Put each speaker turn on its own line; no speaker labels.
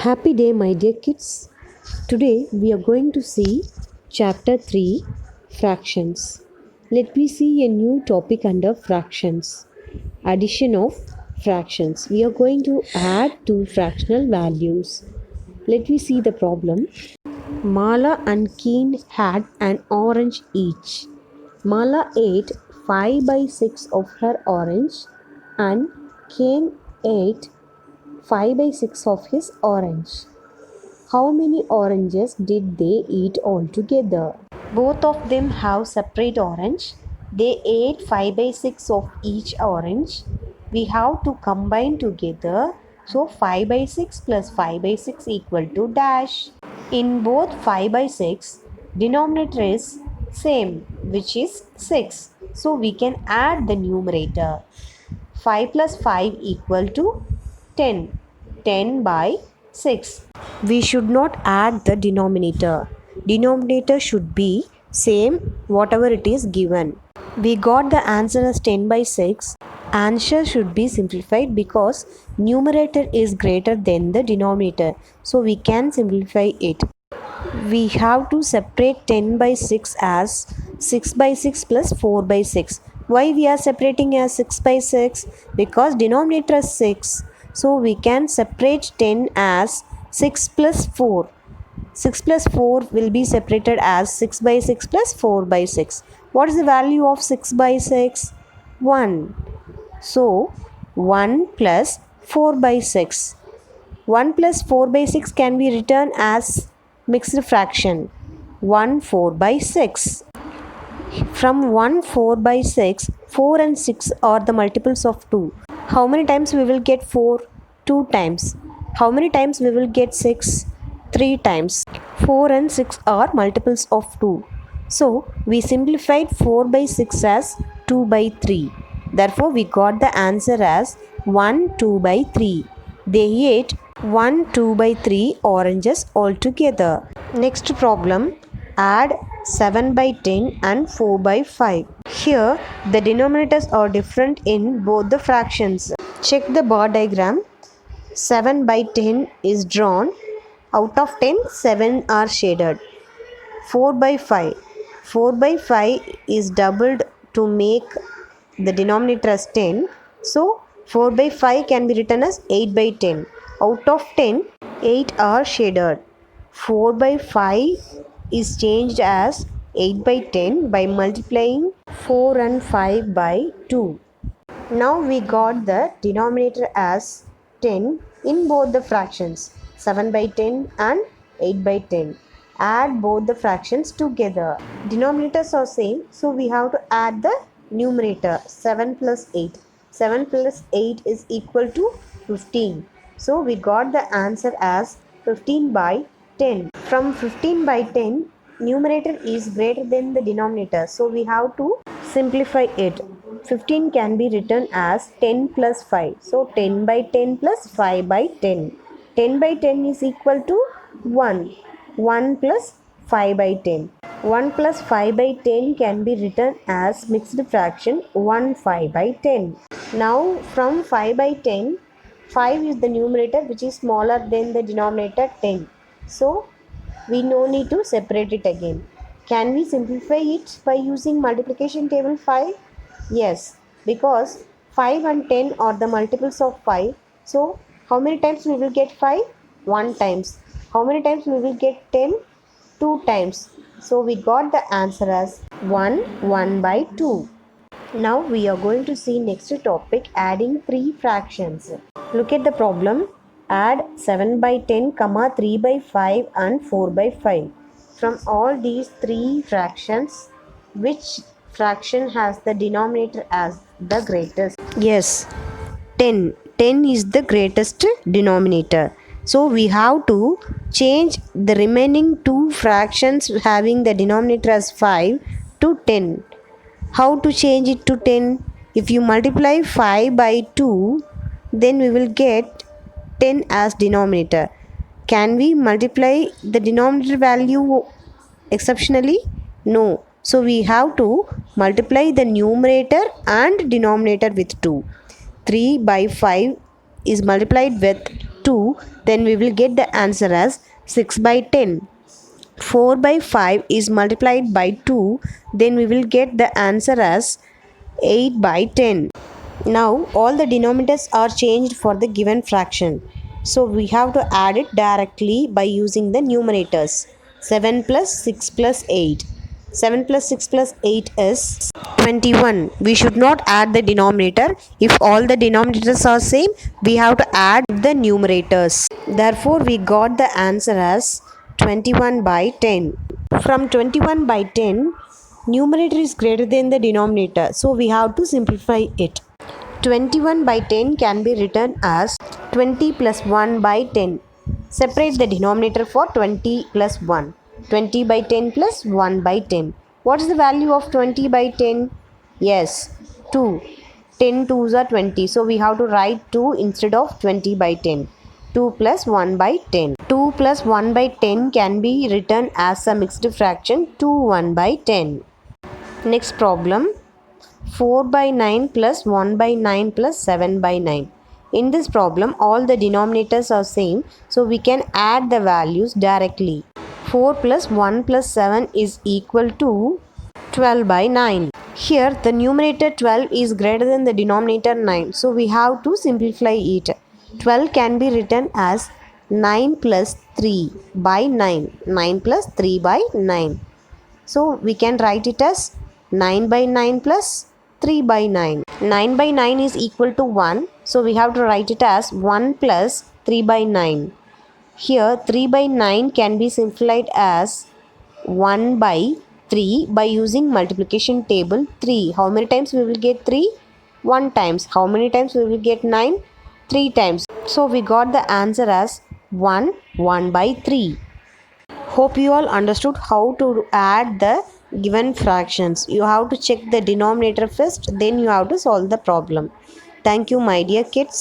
Happy day, my dear kids. Today we are going to see chapter 3 fractions. Let me see a new topic under fractions. Addition of fractions. We are going to add two fractional values. Let me see the problem. Mala and Keen had an orange each. Mala ate 5 by 6 of her orange and Keen ate 5 by 6 of his orange. How many oranges did they eat altogether? Both of them have separate orange. They ate 5 by 6 of each orange. We have to combine together. So 5 by 6 plus 5 by 6 equal to dash. In both 5 by 6, denominator is same, which is 6. So we can add the numerator. 5 plus 5 equal to 10. 10 by 6. We should not add the denominator. Denominator should be same whatever it is given. We got the answer as 10 by 6. Answer should be simplified because numerator is greater than the denominator. So we can simplify it. We have to separate 10 by 6 as 6 by 6 plus 4 by 6. Why we are separating as 6 by 6? Because denominator is 6. So we can separate 10 as 6 plus 4. 6 plus 4 will be separated as 6 by 6 plus 4 by 6. What is the value of 6 by 6? 1. So 1 plus 4 by 6. 1 plus 4 by 6 can be written as mixed fraction. 1 4 by 6. From 1 4 by 6, 4 and 6 are the multiples of 2. How many times we will get 4? 2 times. How many times we will get 6? 3 times. 4 and 6 are multiples of 2. So we simplified 4 by 6 as 2 by 3. Therefore we got the answer as 1 2 by 3. They ate 1 2 by 3 oranges altogether. Next problem. Add 7 by 10 and 4 by 5. Here the denominators are different in both the fractions. Check the bar diagram. 7 by 10 is drawn. Out of 10, 7 are shaded. 4 by 5. 4 by 5 is doubled to make the denominator as 10. So 4 by 5 can be written as 8 by 10. Out of 10, 8 are shaded. 4 by 5 is changed as 8 by 10 by multiplying 4 and 5 by 2. Now we got the denominator as 10 in both the fractions, 7 by 10 and 8 by 10. Add both the fractions together. Denominators are same, so we have to add the numerator. 7 plus 8. 7 plus 8 is equal to 15. So we got the answer as 15 by 10. From 15 by 10, numerator is greater than the denominator. So we have to simplify it. 15 can be written as 10 plus 5. So 10 by 10 plus 5 by 10. 10 by 10 is equal to 1. 1 plus 5 by 10. 1 plus 5 by 10 can be written as mixed fraction 1 5 by 10. Now from 5 by 10, 5 is the numerator which is smaller than the denominator 10. So we no need to separate it again. Can we simplify it by using multiplication table 5? Yes, because 5 and 10 are the multiples of 5. So how many times we will get 5? 1 times. How many times we will get 10? 2 times. So we got the answer as 1 by 2. Now we are going to see next topic, adding 3 fractions. Look at the problem. Add 7 by 10, 3 by 5 and 4 by 5. From all these 3 fractions, which fraction has the denominator as the greatest? Yes, 10. 10 is the greatest denominator. So we have to change the remaining 2 fractions having the denominator as 5 to 10. How to change it to 10? If you multiply 5 by 2, then we will get 10 as denominator. Can we multiply the denominator value exceptionally? No. So we have to multiply the numerator and denominator with 2. 3 by 5 is multiplied with 2, then we will get the answer as 6 by 10. 4 by 5 is multiplied by 2, then we will get the answer as 8 by 10. Now all the denominators are changed for the given fraction. So we have to add it directly by using the numerators. 7 plus 6 plus 8. 7 plus 6 plus 8 is 21. We should not add the denominator. If all the denominators are same, we have to add the numerators. Therefore, we got the answer as 21 by 10. From 21 by 10, numerator is greater than the denominator. So we have to simplify it. 21 by 10 can be written as 20 plus 1 by 10. Separate the denominator for 20 plus 1. 20 by 10 plus 1 by 10. What is the value of 20 by 10? Yes, 2. 10 2s are 20. So we have to write 2 instead of 20 by 10. 2 plus 1 by 10. 2 plus 1 by 10 can be written as a mixed fraction 2 1 by 10. Next problem. 4 by 9 plus 1 by 9 plus 7 by 9. In this problem, all the denominators are same, so we can add the values directly. 4 plus 1 plus 7 is equal to 12 by 9. Here, the numerator 12 is greater than the denominator 9, so we have to simplify it. 12 can be written as 9 plus 3 by 9. 9 plus 3 by 9. So, we can write it as 9 by 9 plus 3 by 9. 9 by 9 is equal to 1. So we have to write it as 1 plus 3 by 9. Here 3 by 9 can be simplified as 1 by 3 by using multiplication table 3. How many times we will get 3? 1 times. How many times we will get 9? 3 times. So we got the answer as 1 by 3. Hope you all understood how to add the given fractions. You have to check the denominator first, then you have to solve the problem. Thank you, my dear kids.